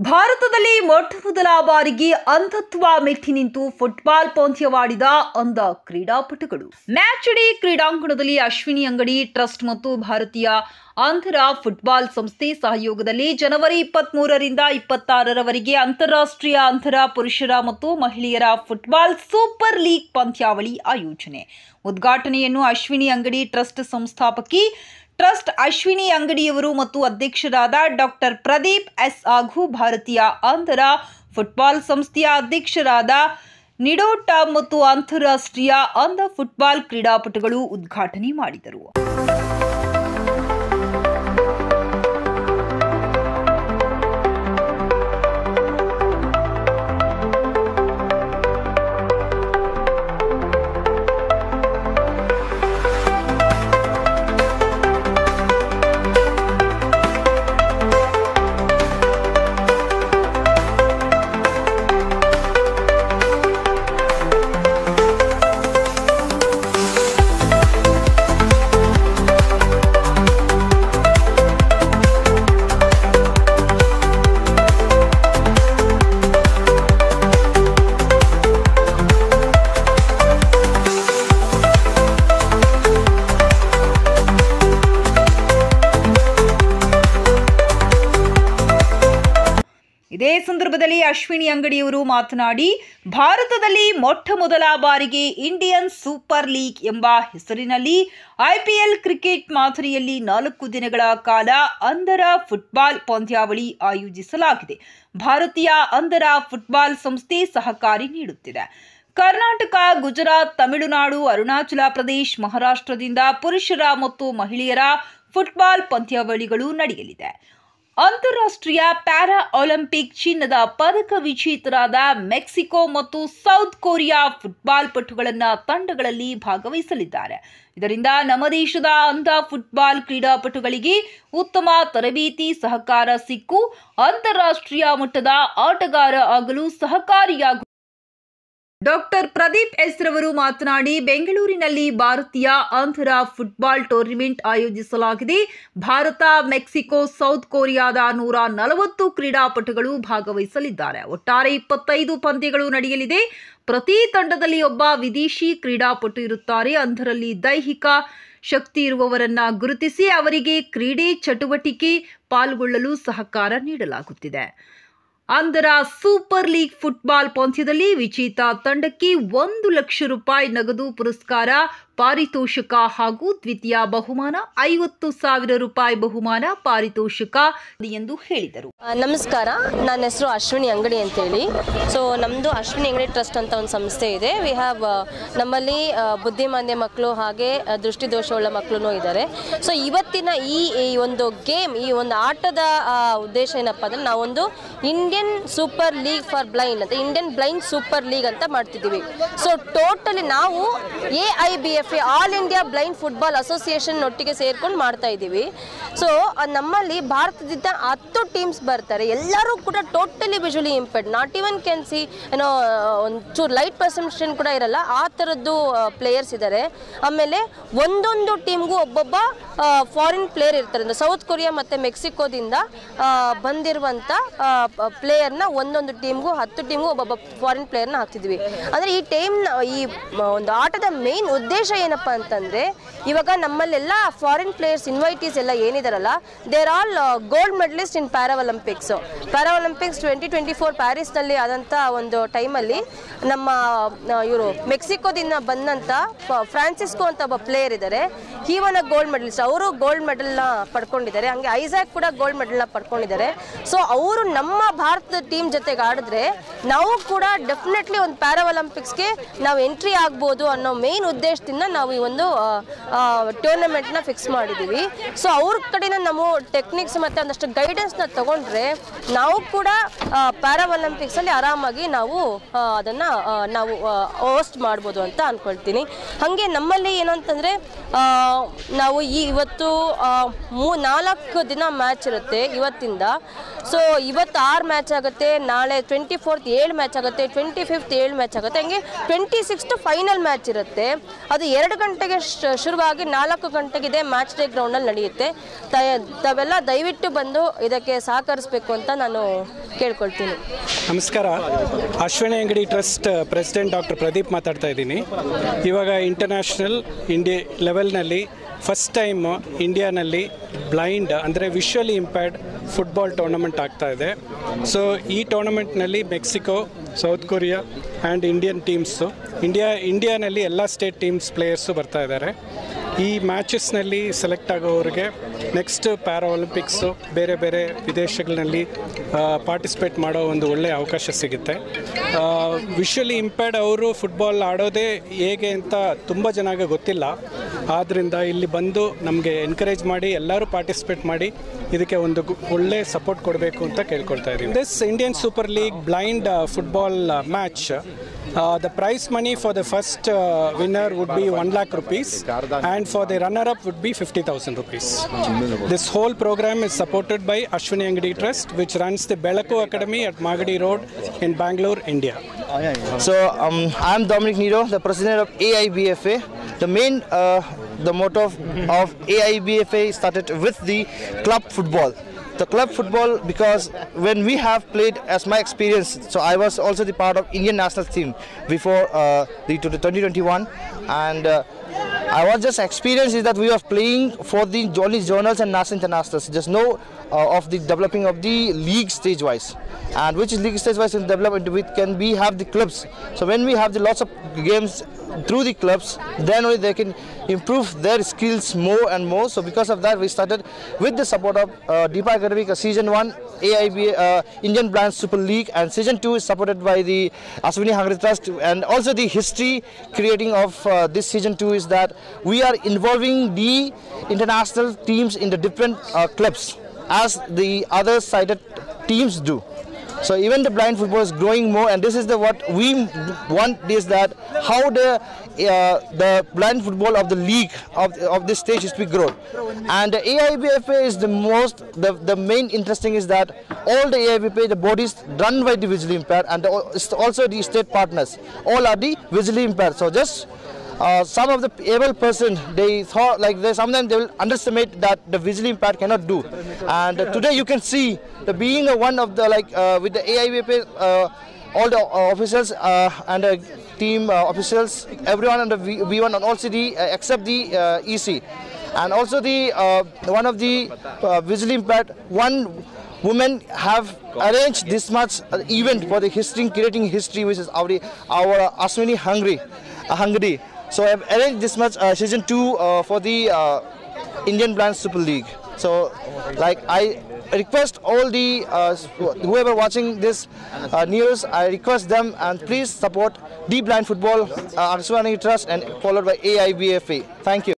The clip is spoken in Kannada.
ಭಾರತದಲ್ಲಿ ಮೊಟ್ಟಮೊದಲ ಬಾರಿಗೆ ಅಂಧತ್ವ ಮೆಟ್ಟಿ ನಿಂತು ಫುಟ್ಬಾಲ್ ಪಂದ್ಯವಾಡಿದ ಅಂಧ ಕ್ರೀಡಾಪಟುಗಳು. ಮ್ಯಾಚ್ ಡೇ ಕ್ರೀಡಾಂಗಣದಲ್ಲಿ ಅಶ್ವಿನಿ ಅಂಗಡಿ ಟ್ರಸ್ಟ್ ಮತ್ತು ಭಾರತೀಯ ಅಂಧರ ಫುಟ್ಬಾಲ್ ಸಂಸ್ಥೆ ಸಹಯೋಗದಲ್ಲಿ ಜನವರಿ 23ರಿಂದ 26ರವರೆಗೆ ಅಂತಾರಾಷ್ಟ್ರೀಯ ಅಂಧರ ಪುರುಷರ ಮತ್ತು ಮಹಿಳೆಯರ ಫುಟ್ಬಾಲ್ ಸೂಪರ್ ಲೀಗ್ ಪಂದ್ಯಾವಳಿ ಆಯೋಜನೆ. ಉದ್ಘಾಟನೆಯನ್ನು ಅಶ್ವಿನಿ ಅಂಗಡಿ ಟ್ರಸ್ಟ್ ಸಂಸ್ಥಾಪಕಿ ಟ್ರಸ್ಟ್ ಅಶ್ವಿನಿ ಅಂಗಡಿಯವರು ಮತ್ತು ಅಧ್ಯಕ್ಷರಾದ ಡಾಕ್ಟರ್ ಪ್ರದೀಪ್ ಎಸ್ ಹಾಗೂ ಭಾರತೀಯ ಅಂಧರ ಫುಟ್ಬಾಲ್ ಸಂಸ್ಥೆಯ ಅಧ್ಯಕ್ಷರಾದ ನಿಡೋಟ ಮತ್ತು ಅಂತಾರಾಷ್ಟ್ರೀಯ ಅಂಧ ಫುಟ್ಬಾಲ್ ಕ್ರೀಡಾಪಟುಗಳು ಉದ್ಘಾಟನೆ ಮಾಡಿದರು. ಇದೇ ಸಂದರ್ಭದಲ್ಲಿ ಅಶ್ವಿನಿ ಅಂಗಡಿಯವರು ಮಾತನಾಡಿ, ಭಾರತದಲ್ಲಿ ಮೊಟ್ಟಮೊದಲ ಬಾರಿಗೆ ಇಂಡಿಯನ್ ಸೂಪರ್ ಲೀಗ್ ಎಂಬ ಹೆಸರಿನಲ್ಲಿ IPL ಕ್ರಿಕೆಟ್ ಮಾದರಿಯಲ್ಲಿ 4 ದಿನಗಳ ಕಾಲ ಅಂಧರ ಫುಟ್ಬಾಲ್ ಪಂದ್ಯಾವಳಿ ಆಯೋಜಿಸಲಾಗಿದೆ. ಭಾರತೀಯ ಅಂಧರ ಫುಟ್ಬಾಲ್ ಸಂಸ್ಥೆ ಸಹಕಾರಿ ನೀಡುತ್ತಿದೆ. ಕರ್ನಾಟಕ, ಗುಜರಾತ್, ತಮಿಳುನಾಡು, ಅರುಣಾಚಲ ಪ್ರದೇಶ, ಮಹಾರಾಷ್ಟ್ರದಿಂದ ಪುರುಷರ ಮತ್ತು ಮಹಿಳೆಯರ ಫುಟ್ಬಾಲ್ ಪಂದ್ಯಾವಳಿಗಳು ನಡೆಯಲಿದೆ. ಅಂತಾರಾಷ್ಟ್ರೀಯ ಪ್ಯಾರಾ ಒಲಿಂಪಿಕ್ ಚಿನ್ನದ ಪದಕ ವಿಜೇತರಾದ ಮೆಕ್ಸಿಕೋ ಮತ್ತು ಸೌತ್ ಕೊರಿಯಾ ಫುಟ್ಬಾಲ್ ಪಟುಗಳನ್ನ ತಂಡಗಳಲ್ಲಿ ಭಾಗವಹಿಸಲಿದ್ದಾರೆ. ಇದರಿಂದ ನಮ್ಮ ದೇಶದ ಅಂಧ ಫುಟ್ಬಾಲ್ ಕ್ರೀಡಾಪಟುಗಳಿಗೆ ಉತ್ತಮ ತರಬೇತಿ ಸಹಕಾರ ಸಿಕ್ಕು ಅಂತಾರಾಷ್ಟ್ರೀಯ ಮಟ್ಟದ ಆಟಗಾರ ಆಗಲು ಸಹಕಾರಿಯಾಗುತ್ತದೆ. ಡಾಕ್ಟರ್ ಪ್ರದೀಪ್ ಎಸ್ ರವರು ಮಾತನಾಡಿ, ಬೆಂಗಳೂರಿನಲ್ಲಿ ಭಾರತೀಯ ಅಂಧರ ಫುಟ್ಬಾಲ್ ಟೂರ್ನಿಮೆಂಟ್ ಆಯೋಜಿಸಲಾಗಿದೆ. ಭಾರತ, ಮೆಕ್ಸಿಕೋ, ಸೌತ್ ಕೊರಿಯಾದ 140 ಕ್ರೀಡಾಪಟುಗಳು ಭಾಗವಹಿಸಲಿದ್ದಾರೆ. ಒಟ್ಟಾರೆ 25 ಪಂದ್ಯಗಳು ನಡೆಯಲಿದೆ. ಪ್ರತಿ ತಂಡದಲ್ಲಿ ಒಬ್ಬ ವಿದೇಶಿ ಕ್ರೀಡಾಪಟು ಇರುತ್ತಾರೆ. ಅಂಧರಲ್ಲಿ ದೈಹಿಕ ಶಕ್ತಿ ಇರುವವರನ್ನ ಗುರುತಿಸಿ ಅವರಿಗೆ ಕ್ರೀಡೆ ಚಟುವಟಿಕೆ ಪಾಲ್ಗೊಳ್ಳಲು ಸಹಕಾರ ನೀಡಲಾಗುತ್ತಿದೆ. ಅಂಧರ ಸೂಪರ್ ಲೀಗ್ ಫುಟ್ಬಾಲ್ ಪಂದ್ಯದಲ್ಲಿ ವಿಜೇತ ತಂಡಕ್ಕೆ 1 ಲಕ್ಷ ರೂಪಾಯಿ ನಗದು ಪುರಸ್ಕಾರ, ಪಾರಿತೋಷಕ ಹಾಗೂ ದ್ವಿತೀಯ ಬಹುಮಾನ 50,000 ರೂಪಾಯಿ ಬಹುಮಾನ ಪಾರಿತೋಷಕ ಎಂದು ಹೇಳಿದರು. ನಮಸ್ಕಾರ, ನನ್ನ ಹೆಸರು ಅಶ್ವಿನಿ ಅಂಗಡಿ ಅಂತೇಳಿ. ಸೊ ನಮ್ಮದು ಅಶ್ವಿನಿ ಅಂಗಡಿ ಟ್ರಸ್ಟ್ ಅಂತ ಒಂದು ಸಂಸ್ಥೆ ಇದೆ. ವಿ ಹ್ಯಾವ್ ನಮ್ಮಲ್ಲಿ ಬುದ್ಧಿಮಾಂದ್ಯ ಮಕ್ಕಳು ಹಾಗೆ ದೃಷ್ಟಿದೋಷವುಳ್ಳ ಮಕ್ಕಳು ಇದ್ದಾರೆ. ಸೊ ಇವತ್ತಿನ ಈ ಒಂದು ಗೇಮ್, ಈ ಒಂದು ಆಟದ ಉದ್ದೇಶ ಏನಪ್ಪ ಅಂದರೆ, ನಾವೊಂದು Indian super league for blind ಅಂತ, ಇಂಡಿಯನ್ ಬ್ಲೈಂಡ್ ಸೂಪರ್ ಲೀಗ್ ಅಂತ ಮಾಡ್ತಿದ್ದೀವಿ. ಸೊ ಟೋಟಲಿ ನಾವು AIBF all India blind football association ಒಟ್ಟಿಗೆ ಸೇರ್ಕೊಂಡು ಮಾಡ್ತಾ ಇದ್ದೀವಿ. ಸೊ ನಮ್ಮಲ್ಲಿ ಭಾರತದಿಂದ 10 ಟೀಮ್ಸ್ ಬರ್ತಾರೆ. ಎಲ್ಲರೂ ಕೂಡ totally visually impaired, not even can see ಏನೋ ಒಂಚೂರು ಲೈಟ್ ಪರ್ಸೆಪ್ಷನ್ ಕೂಡ ಇರಲ್ಲ, ಆ ಥರದ್ದು ಪ್ಲೇಯರ್ಸ್ ಇದ್ದಾರೆ. ಆಮೇಲೆ ಒಂದೊಂದು ಟೀಮ್ಗೂ ಒಬ್ಬೊಬ್ಬ ಫಾರಿನ್ ಪ್ಲೇಯರ್ ಇರ್ತಾರೆ. ಅಂದರೆ ಸೌತ್ ಕೊರಿಯಾ ಮತ್ತು ಮೆಕ್ಸಿಕೋದಿಂದ ಬಂದಿರುವಂಥ ಪ್ಲೇಯರ್ನ ಒಂದೊಂದು ಟೀಮ್ಗೂ 10 ಟೀಮ್ಗೂ ಒಬ್ಬೊಬ್ಬ ಫಾರಿನ್ ಪ್ಲೇಯರ್ನ ಹಾಕ್ತಿದ್ವಿ. ಅಂದರೆ ಈ ಈ ಒಂದು ಆಟದ ಮೇನ್ ಉದ್ದೇಶ ಏನಪ್ಪ ಅಂತಂದರೆ, ಇವಾಗ ನಮ್ಮಲ್ಲೆಲ್ಲ ಫಾರಿನ್ ಪ್ಲೇಯರ್ಸ್ ಇನ್ವೈಟೀಸ್ ಎಲ್ಲ ಏನಿದಾರಲ್ಲ, there all gold medalist in para Olympics 2024 ಪ್ಯಾರಿಸ್ನಲ್ಲಿ ಆದಂಥ ಒಂದು ಟೈಮಲ್ಲಿ ನಮ್ಮ ಇವರು ಮೆಕ್ಸಿಕೋದಿಂದ ಬಂದಂಥ ಫ್ರಾನ್ಸಿಸ್ಕೋ ಅಂತ ಒಬ್ಬ ಪ್ಲೇಯರ್ ಇದ್ದಾರೆ. ಹೀವನ ಗೋಲ್ಡ್ ಮೆಡಲಿಸ್ಟ್, ಅವರು ಗೋಲ್ಡ್ ಮೆಡಲ್ನ ಪಡ್ಕೊಂಡಿದ್ದಾರೆ. ಹಂಗೆ ಐಸಾಕ್ ಕೂಡ ಗೋಲ್ಡ್ ಮೆಡಲ್ನ ಪಡ್ಕೊಂಡಿದ್ದಾರೆ. ಸೊ ಅವರು ನಮ್ಮ ಭಾರತದ ಟೀಮ್ ಜೊತೆಗೆ ಆಡಿದ್ರೆ ನಾವು ಕೂಡ ಡೆಫಿನೆಟ್ಲಿ ಒಂದು ಪ್ಯಾರಾ ಒಲಿಂಪಿಕ್ಸ್ಗೆ ನಾವು ಎಂಟ್ರಿ ಆಗ್ಬೋದು ಅನ್ನೋ ಮೇನ್ ಉದ್ದೇಶದಿಂದ ನಾವು ಈ ಒಂದು ಟೂರ್ನಮೆಂಟ್ನ ಫಿಕ್ಸ್ ಮಾಡಿದ್ದೀವಿ. ಸೊ ಅವ್ರ ಕಡೆಯಿಂದ ನಾವು ಟೆಕ್ನಿಕ್ಸ್ ಮತ್ತು ಒಂದಷ್ಟು ಗೈಡೆನ್ಸ್ನ ತಗೊಂಡ್ರೆ ನಾವು ಕೂಡ ಪ್ಯಾರಾ ಒಲಿಂಪಿಕ್ಸಲ್ಲಿ ಆರಾಮಾಗಿ ನಾವು ಅದನ್ನು ನಾವು ಹೋಸ್ಟ್ ಮಾಡ್ಬೋದು ಅಂತ ಅಂದ್ಕೊಳ್ತೀನಿ. ಹಾಗೆ ನಮ್ಮಲ್ಲಿ ಏನಂತಂದರೆ, ನಾವು ಇವತ್ತು 4 ದಿನ ಮ್ಯಾಚ್ ಇರುತ್ತೆ ಇವತ್ತಿಂದ. ಸೊ ಇವತ್ತು 6 ಮ್ಯಾಚ್ ಆಗುತ್ತೆ, ನಾಳೆ 24th 7 ಮ್ಯಾಚ್ ಆಗುತ್ತೆ, 25th 7 ಮ್ಯಾಚ್ ಆಗುತ್ತೆ, ಹಂಗೆ 26th ಫೈನಲ್ ಮ್ಯಾಚ್ ಇರುತ್ತೆ. ಅದು 2 ಗಂಟೆಗೆ ಶುರುವಾಗಿ 4 ಗಂಟೆಗಿದೆ ಮ್ಯಾಚ್ ಡೇ ಗ್ರೌಂಡಲ್ಲಿ ನಡೆಯುತ್ತೆ. ತಾವೆಲ್ಲ ದಯವಿಟ್ಟು ಬಂದು ಇದಕ್ಕೆ ಸಹಕರಿಸಬೇಕು ಅಂತ ನಾನು ಕೇಳ್ಕೊಳ್ತೀನಿ. ನಮಸ್ಕಾರ. ಅಶ್ವಿನಿ ಅಂಗಡಿ ಟ್ರಸ್ಟ್ ಪ್ರೆಸಿಡೆಂಟ್ ಡಾಕ್ಟರ್ ಪ್ರದೀಪ್ ಮಾತಾಡ್ತಾ ಇದ್ದೀನಿ. ಇವಾಗ ಇಂಟರ್ನ್ಯಾಷನಲ್ ಲೆವೆಲ್ನಲ್ಲಿ ಫಸ್ಟ್ ಟೈಮ್ ಇಂಡಿಯಾನಲ್ಲಿ ಬ್ಲೈಂಡ್ ಅಂದರೆ ವಿಷುವಲಿ ಇಂಪೇರ್ಡ್ ಫುಟ್ಬಾಲ್ ಟೂರ್ನಮೆಂಟ್ ಆಗ್ತಾ ಇದೆ. ಸೊ ಈ ಟೂರ್ನಮೆಂಟ್ನಲ್ಲಿ Mexico, South Korea and Indian teams ಇಂಡಿಯಾನಲ್ಲಿ ಎಲ್ಲ ಸ್ಟೇಟ್ ಟೀಮ್ಸ್ ಪ್ಲೇಯರ್ಸು ಬರ್ತಾ ಇದ್ದಾರೆ. ಈ ಮ್ಯಾಚಸ್ನಲ್ಲಿ ಸೆಲೆಕ್ಟ್ ಆಗೋರಿಗೆ ನೆಕ್ಸ್ಟ್ ಪ್ಯಾರಾ ಒಲಿಂಪಿಕ್ಸು ಬೇರೆ ಬೇರೆ ವಿದೇಶಗಳಲ್ಲಿ ಪಾರ್ಟಿಸಿಪೇಟ್ ಮಾಡೋ ಒಂದು ಒಳ್ಳೆಯ ಅವಕಾಶ ಸಿಗುತ್ತೆ. ವಿಷುವಲಿ ಇಂಪೇರ್ಡ್ ಅವರು ಫುಟ್ಬಾಲ್ ಆಡೋದೇ ಹೇಗೆ ಅಂತ ತುಂಬ ಜನಕ್ಕೆ ಗೊತ್ತಿಲ್ಲ. ಆದ್ದರಿಂದ ಇಲ್ಲಿ ಬಂದು ನಮಗೆ ಎನ್ಕರೇಜ್ ಮಾಡಿ ಎಲ್ಲರೂ ಪಾರ್ಟಿಸಿಪೇಟ್ ಮಾಡಿ ಇದಕ್ಕೆ ಒಂದು ಒಳ್ಳೆ ಸಪೋರ್ಟ್ ಕೊಡಬೇಕು ಅಂತ ಕೇಳ್ಕೊಳ್ತಾ ಇದ್ದೀವಿ. This Indian super league blind football match, the prize money for the first winner would be 1 lakh rupees and for the runner-up would be 50,000 rupees. This whole program is supported by Ashwini Angadi Trust, which runs the Belako Academy at Magadi Road in Bangalore, India. So I am Dominic Niro, the president of AIBFA. The motto of AIBFA started with the club football. The club football, because when we have played, as my experience, so I was also the part of Indian national team before the 2021, and I was just experience is that we were playing for the only journals and national internationals. Just know of the developing of the league stage wise, and which is league stage wise in development we can be have the clubs. So when we have the lots of games through the clubs, then only they can improve their skills more and more. So because of that, we started with the support of Deepa Academic Season 1 AIBA Indian Blind Super League, and Season 2 is supported by the Ashwini Angadi Trust. And also the history creating of this Season 2 is that we are involving the international teams in the different clubs as the other sided teams do. So even the blind football is growing more, and this is what we want, is that how the blind football of the league of this stage is to be grown. And the AIBFA is the main interesting is that all the AIBFA, the bodies run by the visually impaired, and also the state partners, all are the visually impaired. So just some of the able person, they thought like sometimes they will underestimate that the visually impaired cannot do. And today you can see the being one of the with the AIBFA, all the officials and team officials, everyone under V1 and also the except the EC, and also the one of the visually impaired, one women have arranged this much event for the history, creating history, which is our Ashwini Angadi. So I have arranged this much Season 2 for the Indian Blind Super League. So I request all the whoever watching this news, I request them and please support the blind football Ashwini Trust and followed by AIBFA. Thank you.